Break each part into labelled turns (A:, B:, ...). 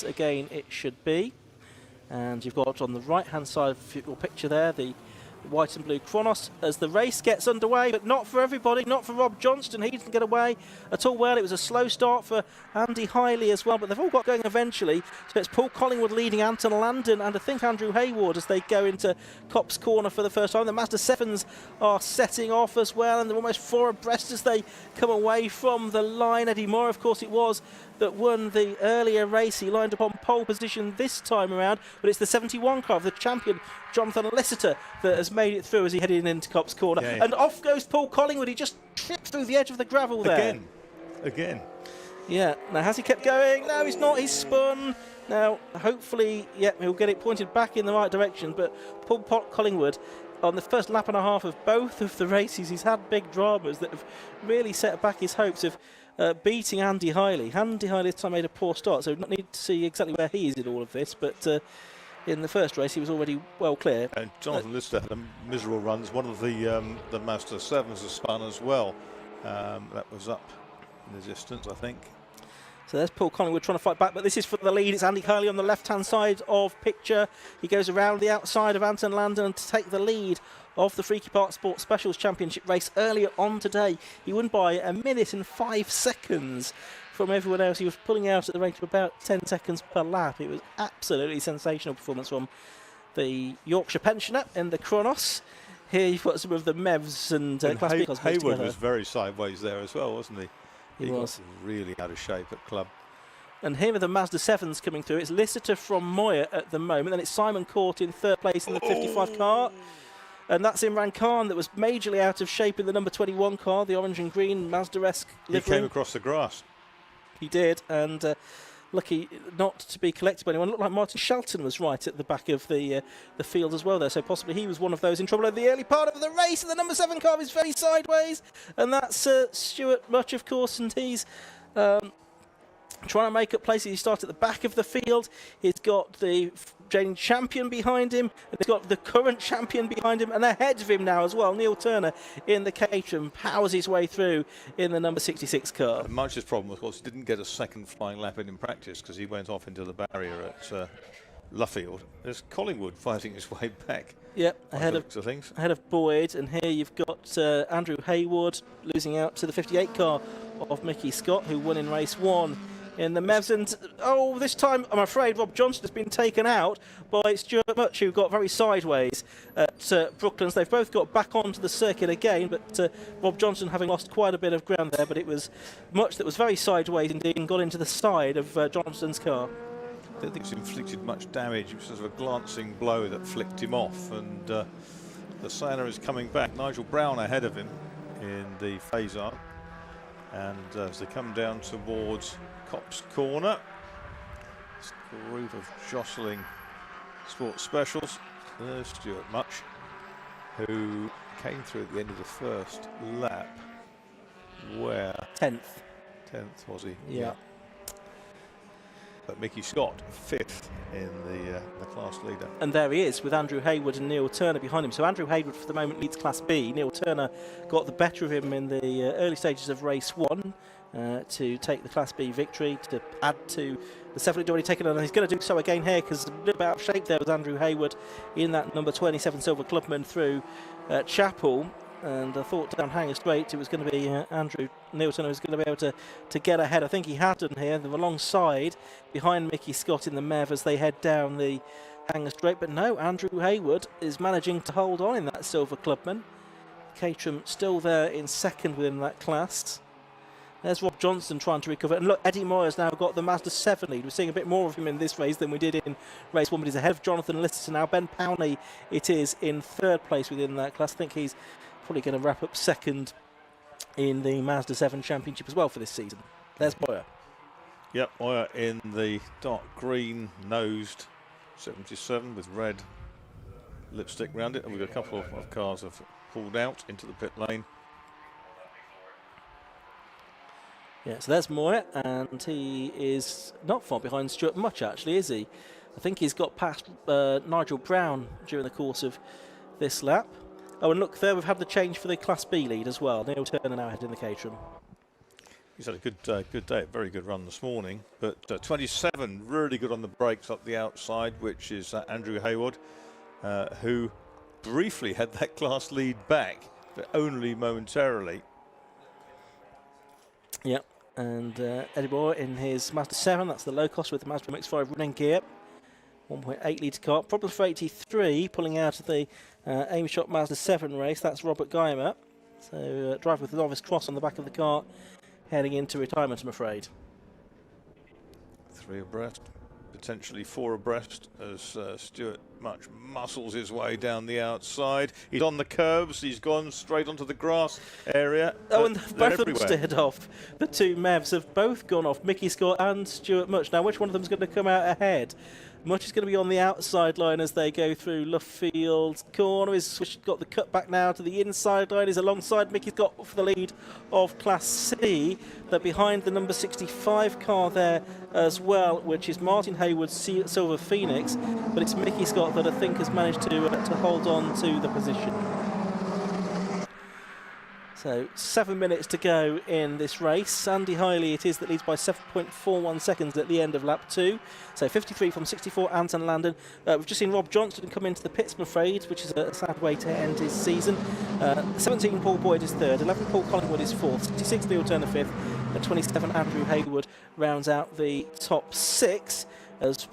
A: again it should be. And you've got on the right-hand side of your picture there the white and blue Chronos as the race gets underway, but not for everybody, not for Rob Johnston. He didn't get away at all well. It was a slow start for Andy Hiley as well, but they've all got going eventually. So it's Paul Collingwood leading Anton Landon and I think Andrew Hayward as they go into Copse Corner for the first time. The Ma7da are setting off as well, and they're almost four abreast as they come away from the line. Eddie Moore, of course, it was that won the earlier race. He lined up on pole position this time around, but it's the 71 car of the champion Jonathan Lister that has made it through as he headed into Copse Corner. Yeah. And off goes Paul Collingwood. He just tripped through the edge of the gravel there.
B: Again.
A: Yeah. Now, has he kept going? No, he's not. He's spun. Now, hopefully, yeah, he'll get it pointed back in the right direction. But Paul Collingwood, on the first lap and a half of both of the races, he's had big dramas that have really set back his hopes of beating Andy Hiley. Andy Hiley this time made a poor start, so we don't need to see exactly where he is in all of this, but in the first race he was already well clear.
B: And Jonathan Lister had a miserable run. One of the Ma7das has spun as well. That was up in the distance, I think.
A: So there's Paul Collingwood trying to fight back, but this is for the lead. It's Andy Hiley on the left-hand side of picture. He goes around the outside of Anton Landon to take the lead of the Freakyparts Sports Specials Championship race earlier on today. He won by 1 minute and 5 seconds from everyone else. He was pulling out at the rate of about 10 seconds per lap. It was absolutely sensational performance from the Yorkshire pensioner in the Chronos. Here you've got some of the MEVs and Class B cars.
B: Hayward was very sideways there as well, wasn't he?
A: He was
B: really out of shape at club.
A: And here are the Ma7das coming through. It's Lister from Moyer at the moment. Then it's Simon Court in third place in the 55 car. And that's Imran Khan that was majorly out of shape in the number 21 car, the orange and green Mazda-esque livery.
B: He came across the grass.
A: He did, and lucky not to be collected by anyone. It looked like Martin Shelton was right at the back of the field as well there, so possibly he was one of those in trouble at the early part of the race. And the number 7 car is very sideways, and that's Stuart Much, of course, and he's trying to make up places. He starts at the back of the field. He's got the reigning champion behind him, and he's got the current champion behind him, and ahead of him now as well, Neil Turner in the Caterham powers his way through in the number 66 car.
B: Much's problem, of course, he didn't get a second flying lap in practice because he went off into the barrier at Luffield. There's Collingwood fighting his way back.
A: Yep, ahead of Boyd, and here you've got Andrew Hayward losing out to the 58 car of Mickey Scott, who won in race 1 in the MEVs. And oh, this time I'm afraid Rob Johnston has been taken out by Stuart Much, who got very sideways at Brooklands. They've both got back onto the circuit again, but Rob Johnston having lost quite a bit of ground there, but it was Much that was very sideways indeed and got into the side of Johnston's car.
B: I don't think it's inflicted much damage. It was sort of a glancing blow that flicked him off, and the Sienna is coming back. Nigel Brown ahead of him in the Phasar, and as they come down towards Copse Corner, this group of jostling sports specials. There's Stuart Much, who came through at the end of the first lap. Where?
A: 10th.
B: 10th, was he?
A: Yeah.
B: But Mickey Scott, 5th in the class leader.
A: And there he is with Andrew Hayward and Neil Turner behind him. So Andrew Hayward for the moment leads Class B. Neil Turner got the better of him in the early stages of race 1 to take the Class B victory, to add to the 7 he'd already taken on. And he's going to do so again here because a little bit out of shape there was Andrew Hayward in that number 27 Silver Clubman through Chapel. And I thought down Hanger Straight it was going to be Neil Turner was going to be able to get ahead. I think he had done here. They were alongside behind Mickey Scott in the MEV as they head down the Hanger Straight. But no, Andrew Hayward is managing to hold on in that Silver Clubman. Caterham still there in second within that class. There's Rob Johnston trying to recover. And look, Eddie Moyer's now got the Ma7da lead. We're seeing a bit more of him in this race than we did in race 1, but he's ahead of Jonathan Lister now. Ben Powney, it is, in third place within that class. I think he's probably going to wrap up second in the Ma7da Championship as well for this season. There's Moyer.
B: Yep, Moyer in the dark green nosed 77 with red lipstick round it. And we've got a couple of cars have pulled out into the pit lane.
A: Yeah, so there's Moyer, and he is not far behind Stuart Much, actually, is he? I think he's got past Nigel Brown during the course of this lap. Oh, and look there, we've had the change for the Class B lead as well. Neil Turner now ahead in the Caterham.
B: He's had a good day, a very good run this morning. But 27, really good on the brakes up the outside, which is Andrew Hayward, who briefly had that class lead back, but only momentarily.
A: Yep, and Eddie Moore in his Ma7da, that's the low cost with the Ma7da MX-5 running gear. 1.8 litre car. Problem for 83, pulling out of the Aim Shot Ma7da race. That's Robert Guymer. So driver with the novice cross on the back of the car, heading into retirement, I'm afraid.
B: 3 abreast, potentially 4 abreast, as Stuart much muscles his way down the outside. He's on the curbs, he's gone straight onto the grass area.
A: Oh, and both of them steered off. The two Mavs have both gone off, Mickey Scott and Stuart Much. Now, which one of them is going to come out ahead? Much is going to be on the outside line as they go through Luffield corner. He's got the cut back now to the inside line. He's alongside Mickey Scott for the lead of Class C. They're behind the number 65 car there as well, which is Martin Hayward's Silver Phoenix. But it's Mickey Scott that I think has managed to hold on to the position. So 7 minutes to go in this race. Andy Hiley it is that leads by 7.41 seconds at the end of lap 2. So 53 from 64, Anton Landon. We've just seen Rob Johnston come into the pits, I'm afraid, which is a sad way to end his season. 17, Paul Boyd is third. 11, Paul Collingwood is fourth. 66, Neil Turner fifth. And 27, Andrew Hayward rounds out the top 6 as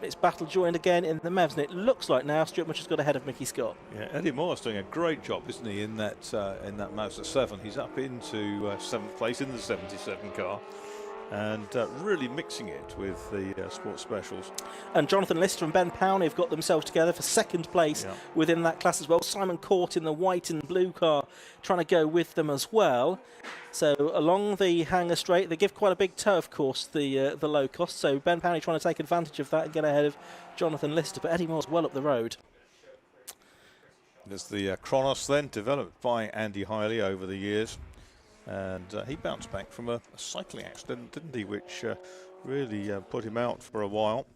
A: it's battle joined again in the Mavs, and it looks like now Stuart Much has got ahead of Mickey Scott.
B: Yeah, Eddie Moore's doing a great job, isn't he, in that Ma7da. He's up into 7th place in the 77 car, and really mixing it with the sports specials.
A: And Jonathan Lister and Ben Powney have got themselves together for 2nd place within that class as well. Simon Court in the white and blue car trying to go with them as well. So along the hangar straight, they give quite a big toe, of course, the low cost. So Ben Powney trying to take advantage of that and get ahead of Jonathan Lister. But Eddie Moore's well up the road.
B: There's the Kronos then, developed by Andy Hiley over the years. And he bounced back from a cycling accident, didn't he, which really put him out for a while,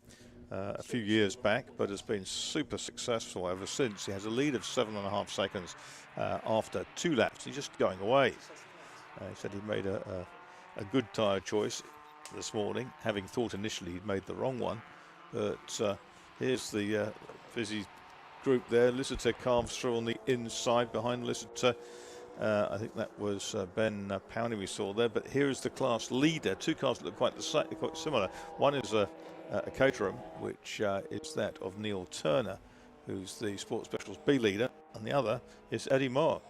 B: a few years back, but has been super successful ever since. He has a lead of 7.5 seconds after 2 laps. He's just going away. He said he made a good tyre choice this morning, having thought initially he'd made the wrong one. But here's the busy group there. Lister carves through on the inside behind Lister. I think that was Ben Powney we saw there. But here is the class leader. 2 cars look quite similar. One is a Caterham, which is that of Neil Turner, who's the Sports Specials B leader, and the other is Eddie Moore.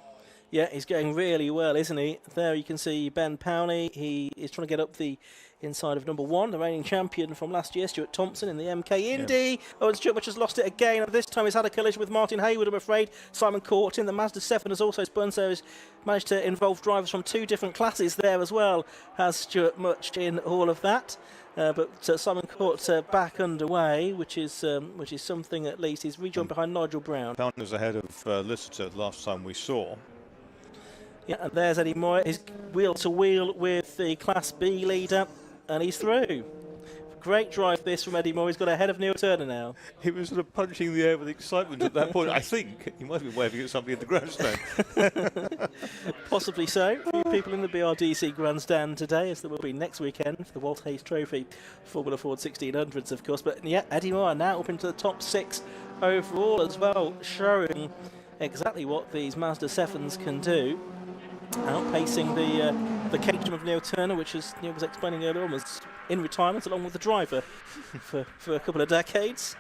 A: Yeah, he's going really well, isn't he? There you can see Ben Powney. He is trying to get up the inside of number 1, the reigning champion from last year, Stuart Thompson in the MK Indy. Yeah. Oh, and Stuart Much has lost it again. This time he's had a collision with Martin Hayward, I'm afraid. Simon Court in the Ma7da has also spun, so he's managed to involve drivers from 2 different classes there as well, has Stuart Much in all of that. But Simon Court back underway, which is something at least. He's rejoined behind Nigel Brown.
B: Powney was ahead of Lister last time we saw.
A: Yeah, and there's Eddie Moore. He's wheel to wheel with the Class B leader, and he's through. Great drive this from Eddie Moore. He's got ahead of Neil Turner now.
B: He was sort of punching the air with excitement at that point. I think he might have been waving at somebody at the grandstand.
A: Possibly so. A few people in the BRDC grandstand today, as there will be next weekend for the Walt Hayes Trophy Formula Ford 1600s, of course. But yeah, Eddie Moore now up into the top 6 overall as well, showing exactly what these Ma7das can do. Outpacing the Caterham of Neil Turner, which, as Neil was explaining earlier on, was in retirement along with the driver for a couple of decades.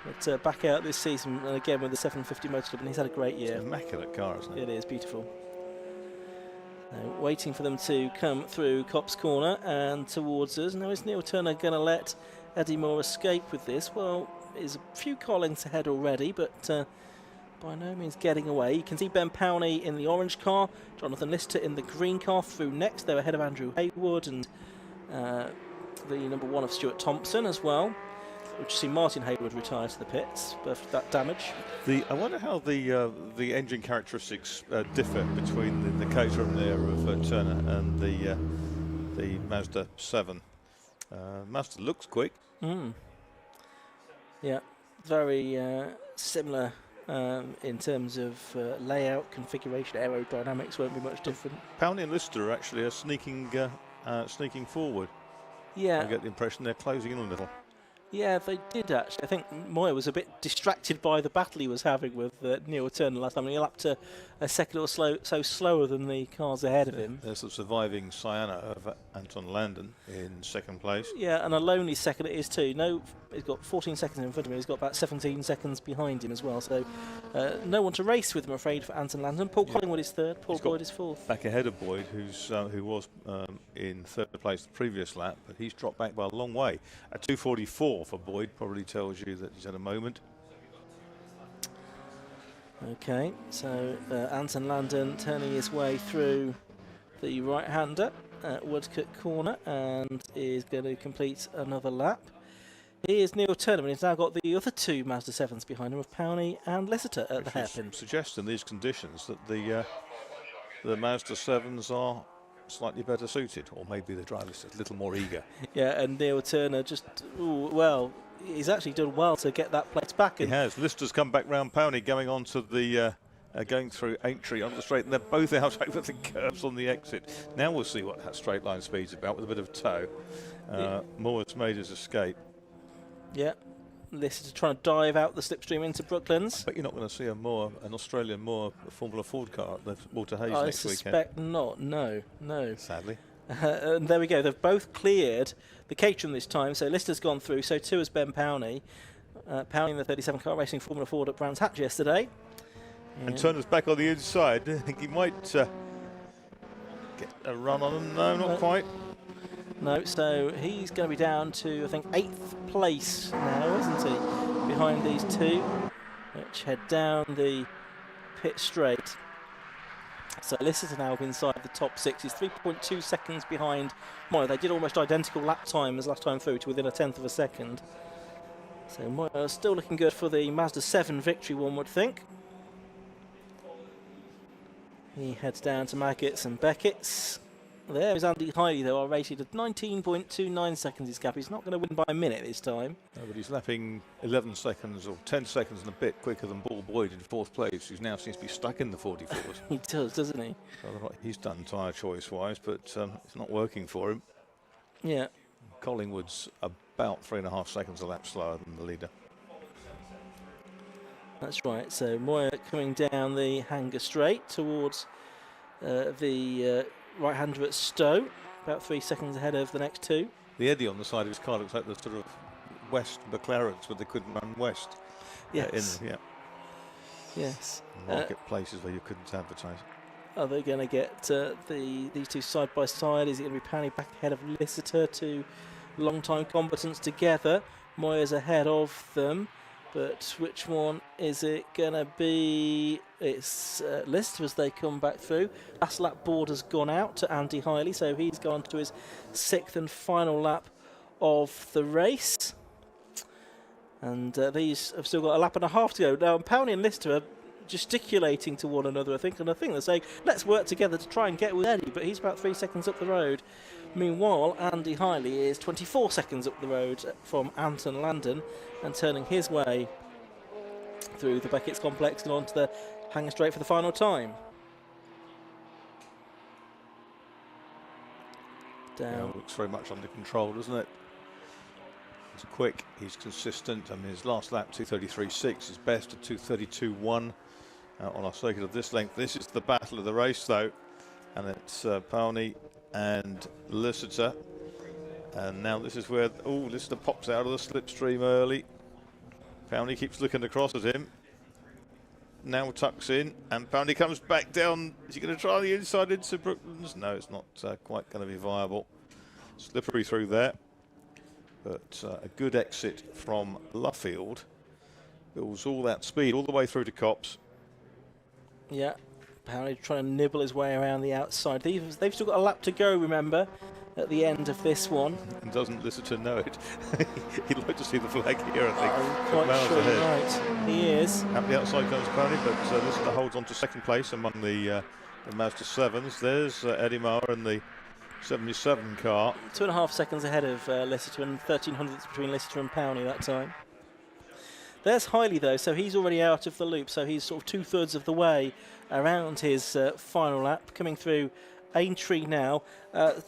A: But back out this season, and again with the 750 Motor Club, and he's had a great year.
B: It's an immaculate car, isn't it?
A: It is beautiful. Waiting for them to come through Copse Corner and towards us. Now, is Neil Turner going to let Eddie Moore escape with this? Well, there's a few car lengths ahead already, but by no means getting away. You can see Ben Powney in the orange car, Jonathan Lister in the green car through next. They're ahead of Andrew Hayward and the number 1 of Stuart Thompson as well. We'll see Martin Hayward retire to the pits for that damage.
B: I wonder how the engine characteristics differ between the Caterham there of Turner and the Mazda 7. Mazda looks quick.
A: Yeah, very similar
B: Yeah.
A: In terms of layout, configuration, aerodynamics won't be much different.
B: Powney and Lister actually are sneaking forward.
A: Yeah.
B: I get the impression they're closing in a little.
A: Yeah, they did actually. I think Moyer was a bit distracted by the battle he was having with Neil Turner last time. He lapped a second or so slower than the cars ahead of him.
B: There's the surviving Sienna of Anton Landon in second place.
A: Yeah, and a lonely second it is too. No, he's got 14 seconds in front of him. He's got about 17 seconds behind him as well. So no one to race with, I'm afraid, for Anton Landon. Paul Collingwood is third. Paul Boyd is fourth.
B: Back ahead of Boyd, who was in third place the previous lap, but he's dropped back by a long way. At 2:44 for Boyd probably tells you that he's had a moment.
A: Okay, so Anton Landon turning his way through the right-hander at Woodcote Corner and is going to complete another lap. Here's Neil Turner, and he's now got the other two Ma7da 7s behind him of Powney and Lister at the hairpin.
B: Suggests in these conditions that the Ma7da 7s are slightly better suited, or maybe the driver's a little more eager.
A: Yeah, and Neil Turner just, well, he's actually done well to get that place back.
B: He has. Lister's come back round Powney, going on to the going through Aintree onto the straight, and they're both out over the curves on the exit. Now we'll see what that straight line speed's about with a bit of tow. Moore's made his escape.
A: Yeah, Lister trying to dive out the slipstream into Brooklands.
B: But you're not going to see an Australian Moore Formula Ford car at the Walter Hayes next weekend.
A: I suspect not, no.
B: Sadly.
A: And there we go, they've both cleared the Caterham this time, so Lister's gone through, so too has Ben Powney. Powney in the 37 car racing Formula Ford at Brands Hatch yesterday.
B: And Turner's back on the inside. I think he might get a run on him. No, not quite.
A: No, so he's going to be down to, I think, 8th place now, isn't he? Behind these two, which head down the pit straight. So Lister's now inside the top 6. He's 3.2 seconds behind Moyer. They did almost identical lap time as last time through, to within a tenth of a second. So Moyer still looking good for the Ma7da 7 victory, one would think. He heads down to Maggots and Beckett's. There is Andy Hiley, though, are rated at 19.29 seconds his gap. He's not going to win by a minute this time.
B: No, but he's lapping 11 seconds or 10 seconds and a bit quicker than Paul Boyd in fourth place, who now seems to be stuck in the 44s.
A: He does, doesn't he?
B: I don't know what he's done tyre choice-wise, but it's not working for him.
A: Yeah.
B: Collingwood's about 3.5 seconds a lap slower than the leader.
A: That's right. So Moyer coming down the hanger straight towards the right-hander at Stowe, about 3 seconds ahead of the next two.
B: The eddy on the side of his car looks like the sort of West McLarens, where they couldn't run west.
A: Yes.
B: Yes. Marketplaces where you couldn't advertise.
A: Are they going to get these two side by side? Is it going to be Powney back ahead of Lister, two long-time combatants together? Moyer's ahead of them. But which one is it going to be? It's Lister as they come back through. Last lap board has gone out to Andy Hiley, so he's gone to his 6th and final lap of the race. And these have still got a lap and a half to go. Now, Powney and Lister are gesticulating to one another, I think, and I think they're saying, let's work together to try and get with Eddie, but he's about 3 seconds up the road. Meanwhile, Andy Hiley is 24 seconds up the road from Anton Landon and turning his way through the Beckett's complex and onto the hanger straight for the final time. Down.
B: Yeah, looks very much under control, doesn't it? He's quick, he's consistent. I mean, his last lap, 2:33.6, his best at 2:32.1 on a circuit of this length. This is the battle of the race, though, and it's Powney and Lister. And now this is where, Lister pops out of the slipstream early. Powney keeps looking across at him. Now tucks in, and Powney comes back down. Is he going to try the inside into Brooklands? No, it's not quite going to be viable. Slippery through there. But a good exit from Luffield. Builds all that speed all the way through to Copse.
A: Yeah, Powney trying to nibble his way around the outside. They've still got a lap to go, remember, at the end of this one.
B: And doesn't Lister know it. He'd like to see the flag here, I think.
A: I'm quite sure right. He is.
B: At the outside comes Powney, but Lister holds on to second place among the Ma7da 7s. There's Eddie Maher in the 77 car. 2.5
A: seconds ahead of Lister, and 13 hundredths between Lister and Powney that time. There's Hiley though, so he's already out of the loop, so he's sort of 2/3 of the way around his final lap, coming through Aintree now.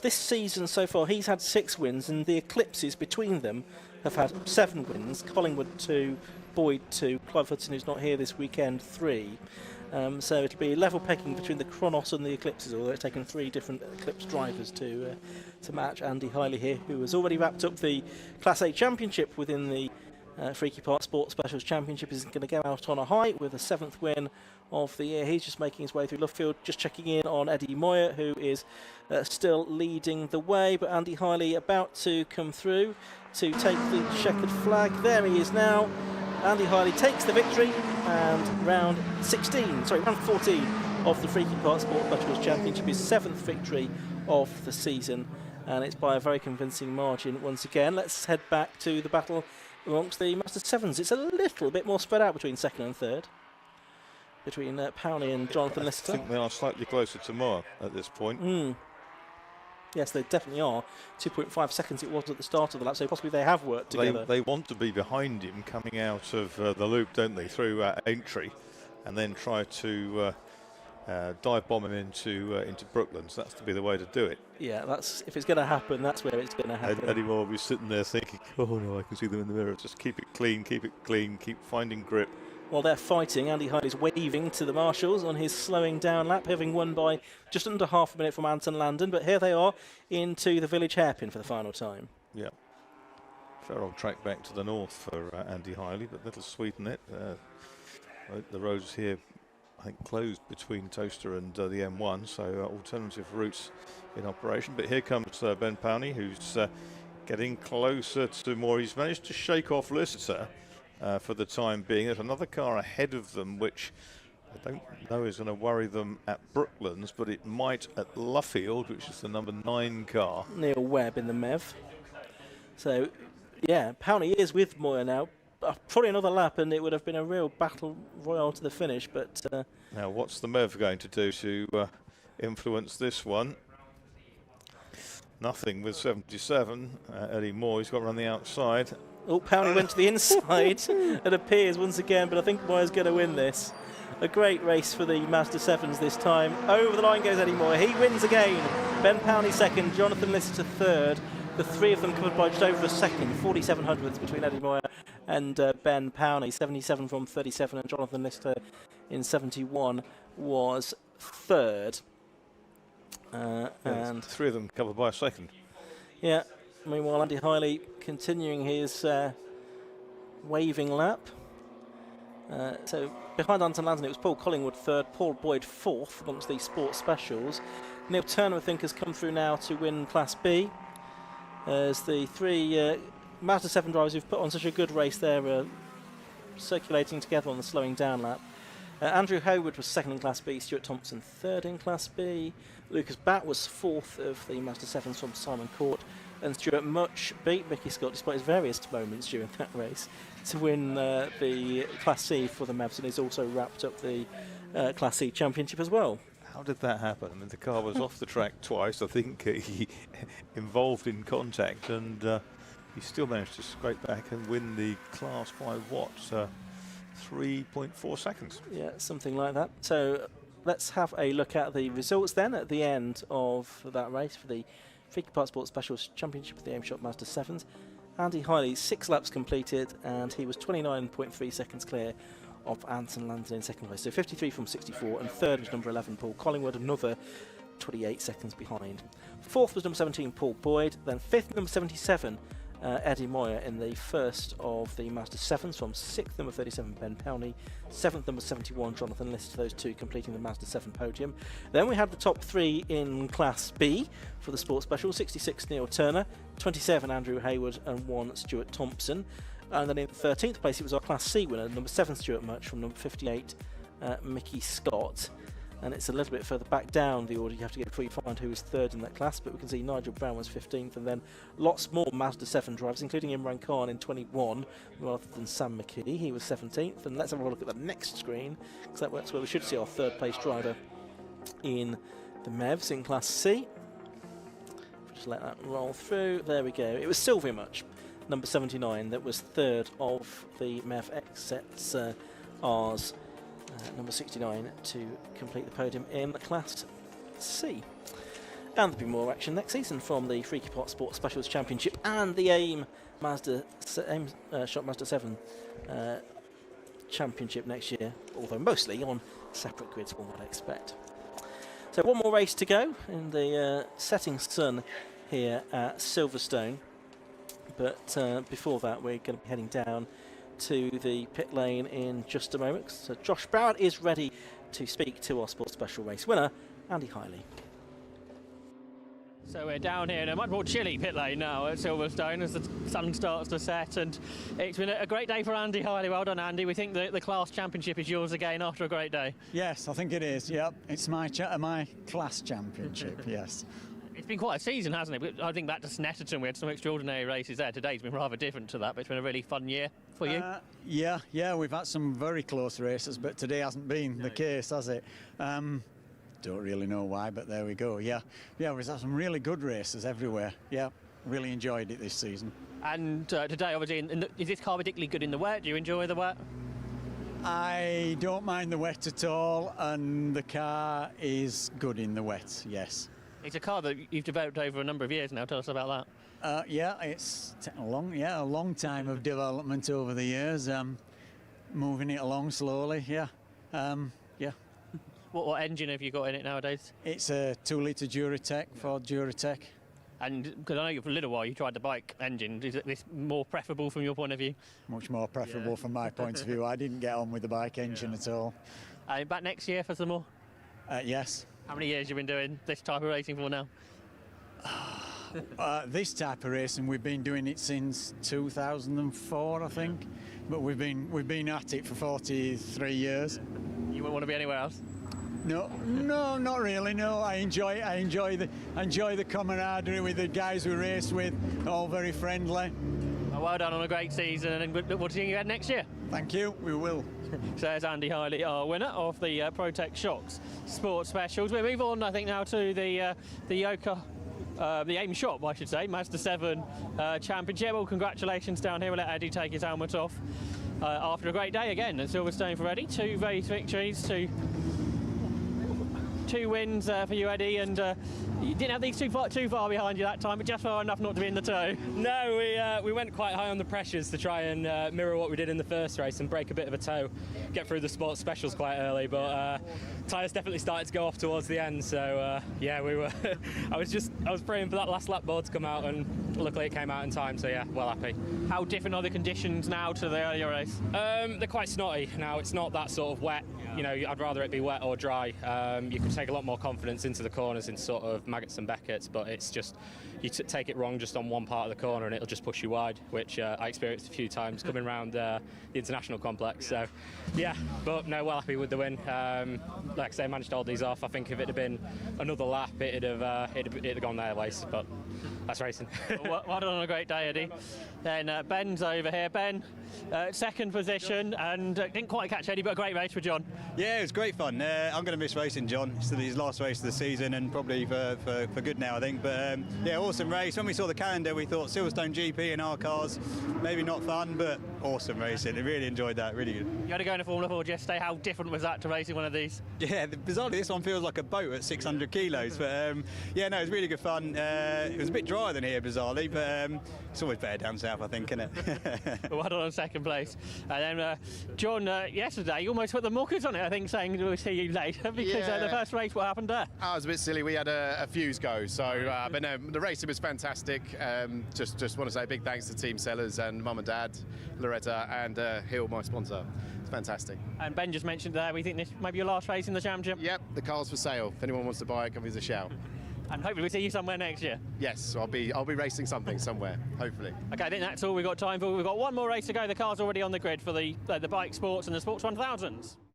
A: This season so far he's had 6 wins, and the Eclipses between them have had 7 wins. Collingwood 2, Boyd 2, Clive Hudson, who's not here this weekend, 3. So it'll be level pegging between the Chronos and the Eclipses, although it's taken 3 different Eclipse drivers to match Andy Hiley here, who has already wrapped up the Class A Championship within the Freakyparts Sports Specials Championship. Is going to go out on a high with a 7th win of the year. He's just making his way through Luffield, just checking in on Eddie Moyer, who is still leading the way, but Andy Hiley about to come through to take the checkered flag. There he is now. Andy Hiley takes the victory, and round 14 of the Freakyparts Sports Specials Championship, his 7th victory of the season, and it's by a very convincing margin once again. Let's head back to the battle amongst the Ma7das. It's a little bit more spread out between 2nd and 3rd, between Powney and Jonathan Lister.
B: I think they are slightly closer to Moore at this point.
A: Yes, they definitely are. 2.5 seconds it was at the start of the lap, so possibly they have worked together.
B: They want to be behind him coming out of the loop, don't they, through Aintree, and then try to dive bomb him into Brooklands. That's to be the way to do it. Yeah,
A: that's if it's going to happen, that's where it's going to happen.
B: Eddie Moore will be sitting there thinking, oh no, I can see them in the mirror. Just keep it clean, keep finding grip.
A: While they're fighting, Andy Hiley's waving to the marshals on his slowing down lap, having won by just under half a minute from Anton Landon. But here they are into the village hairpin for the final time.
B: Yeah. Fair old track back to the north for Andy Hiley, but that'll sweeten it. The roads here, I think, closed between Toaster and the M1, so alternative routes in operation. But here comes Ben Powney, who's getting closer to Moore. He's managed to shake off Lister for the time being. There's another car ahead of them, which I don't know is going to worry them at Brooklands, but it might at Luffield, which is the number 9 car.
A: Neil Webb in the MEV. So, yeah, Powney is with Moyer now. Probably another lap, and it would have been a real battle royal to the finish. But
B: now, what's the MEV going to do to influence this one? Nothing with 77. Eddie Moore, he's got to run the outside.
A: Oh, Powney went to the inside, it appears once again, but I think Moyer's going to win this. A great race for the Ma7das this time. Over the line goes Eddie Moyer. He wins again. Ben Powney 2nd, Jonathan Lister 3rd. The 3 of them covered by just over a second, 47 hundredths between Eddie Moyer and Ben Powney. 77 from 37, and Jonathan Lister in 71 was 3rd. And
B: 3 of them covered by a second.
A: Yeah. Meanwhile, Andy Hiley continuing his waving lap. So behind Anton Landon, it was Paul Collingwood 3rd, Paul Boyd 4th amongst the sports specials. Neil Turner, I think, has come through now to win Class B. As the 3 Ma7 drivers who've put on such a good race there circulating together on the slowing down lap. Andrew Howard was 2nd in Class B, Stuart Thompson 3rd in Class B. Lucas Batt was 4th of the Ma7s from Simon Court. And Stuart Much beat Mickey Scott, despite his various moments during that race, to win the Class C for the Mavs, and he's also wrapped up the Class C Championship as well.
B: How did that happen? I mean, the car was off the track twice. I think he involved in contact, and he still managed to scrape back and win the class by what? 3.4 seconds. Yeah,
A: something like that. So let's have a look at the results then at the end of that race for the Freakyparts Sports Specials Championship of the Aimshot Ma7das. Andy Hiley, 6 laps completed, and he was 29.3 seconds clear of Anton Landon in 2nd place. So 53 from 64, and 3rd was number 11, Paul Collingwood, another 28 seconds behind. 4th was number 17, Paul Boyd, then 5th, number 77, Eddie Moyer in the first of the Ma7s, from 6th, number 37, Ben Powney, 7th, number 71, Jonathan Lister, those 2 completing the Ma7 podium. Then we had the top 3 in Class B for the Sports Special: 66, Neil Turner, 27, Andrew Hayward, and 1, Stuart Thompson. And then in 13th place, it was our Class C winner, number 7, Stuart Much, from number 58, Mickey Scott. And it's a little bit further back down the order you have to go before you find who was 3rd in that class, but we can see Nigel Brown was 15th, and then lots more Ma7 drivers, including Imran Khan in 21, rather than Sam McKee. He was 17th, and let's have a look at the next screen, because that's where we should see our 3rd place driver in the MEVs in Class C. Just let that roll through. There we go. It was Sylvia Much. number 79, that was third of the MEV X sets R's. Number 69 to complete the podium in the Class C. And there'll be more action next season from the Freakyparts Sports Specials Championship and the AIM Shot Ma7da 7 Championship next year, although mostly on separate grids, one would expect. So one more race to go in the setting sun here at Silverstone. But before that, we're going to be heading down to the pit lane in just a moment. So Josh Barrett is ready to speak to our Sports Special race winner, Andy Hiley.
C: So we're down here in a much more chilly pit lane now at Silverstone as the sun starts to set, and it's been a great day for Andy Hiley. Well done, Andy. We think the class championship is yours again after a great day.
D: Yes, I think it is. Yep, it's my class championship. Yes.
C: It's been quite a season, hasn't it? I think back to Snetterton, we had some extraordinary races there. Today's been rather different to that, but it's been a really fun year for you.
D: Yeah, we've had some very close races, but today hasn't been the case, has it? Don't really know why, but there we go. Yeah, we've had some really good races everywhere. Yeah, really enjoyed it this season.
C: And today, obviously, is this car particularly good in the wet? Do you enjoy the wet?
D: I don't mind the wet at all, and the car is good in the wet, yes.
C: It's a car that you've developed over a number of years now. Tell us about that.
D: Yeah, it's taken a long time of development over the years. Moving it along slowly, yeah.
C: What engine have you got in it nowadays?
D: It's a 2-litre Duratec, Ford Duratec.
C: And because I know for a little while you tried the bike engine, is this more preferable from your point of view?
D: Much more preferable from my point of view. I didn't get on with the bike engine at all.
C: Back next year for some more?
D: Yes.
C: How many years have you been doing this type of racing for now?
D: This type of racing, we've been doing it since 2004, I think. But we've been at it for 43 years.
C: You wouldn't want to be anywhere else?
D: No, not really. No, I enjoy the camaraderie with the guys we race with. All very friendly.
C: Well done on a great season, and good luck to see you again next year.
D: Thank you. We will.
C: So there's Andy Hiley, our winner of the Protec Shocks Sports Specials. We move on, I think, now to the AIM Shop, I should say, Ma7da 7 Championship. Well, congratulations down here. We'll let Eddie take his helmet off after a great day again at Silverstone for Eddie. 2 race victories, 2 wins for you, Eddie, and you didn't have these too far behind you that time, but just far enough not to be in the tow.
E: No, we went quite high on the pressures to try and mirror what we did in the first race and break a bit of a toe, get through the sports specials quite early, but tyres definitely started to go off towards the end, so yeah, we were I was praying for that last lap board to come out, and luckily it came out in time, so yeah, well happy.
C: How different are the conditions now to the earlier race?
E: They're quite snotty now. It's not that sort of wet, you know, I'd rather it be wet or dry. You can take a lot more confidence into the corners in sort of Maggots and Beckett's, but it's just you take it wrong just on one part of the corner and it'll just push you wide, which I experienced a few times coming around the international complex. So yeah, but no, well happy with the win. Like I say, I managed to hold these off. I think if it had been another lap, it'd have gone their ways, but that's racing.
C: Well done on a great day, Eddie. Then Ben's over here. Ben, second position, and didn't quite catch Eddie, but a great race for John.
F: Yeah, it was great fun. I'm going to miss racing John. It's his last race of the season, and probably for good now, I think. But yeah, awesome race. When we saw the calendar, we thought Silverstone GP in our cars, maybe not fun, but awesome racing. I really enjoyed that, really good.
C: You had to go in a Formula 4 yesterday. How different was that to racing one of these?
F: Yeah, bizarrely, this one feels like a boat at 600 kilos. But yeah, no, it was really good fun. It was a bit drier than here, bizarrely, but it's always better down south, I think, isn't it?
C: Well done on second place. And then John, yesterday, you almost put the muckers on it, I think, saying we'll see you later, because the first race, what happened there?
G: I was a bit silly. We had a fuse go, so but no, the racing was fantastic. Just want to say big thanks to Team Sellers and Mum and Dad, Loretta and Hill, my sponsor. It's fantastic.
C: And Ben just mentioned there, we think this may be your last race in the championship.
G: Yep, the car's for sale. If anyone wants to buy it, give us a shout.
C: And hopefully we'll see you somewhere next year.
G: Yes, I'll be racing something somewhere, hopefully.
C: Okay, I think that's all we've got time for. We've got one more race to go. The car's already on the grid for the bike sports and the Sports 1000s.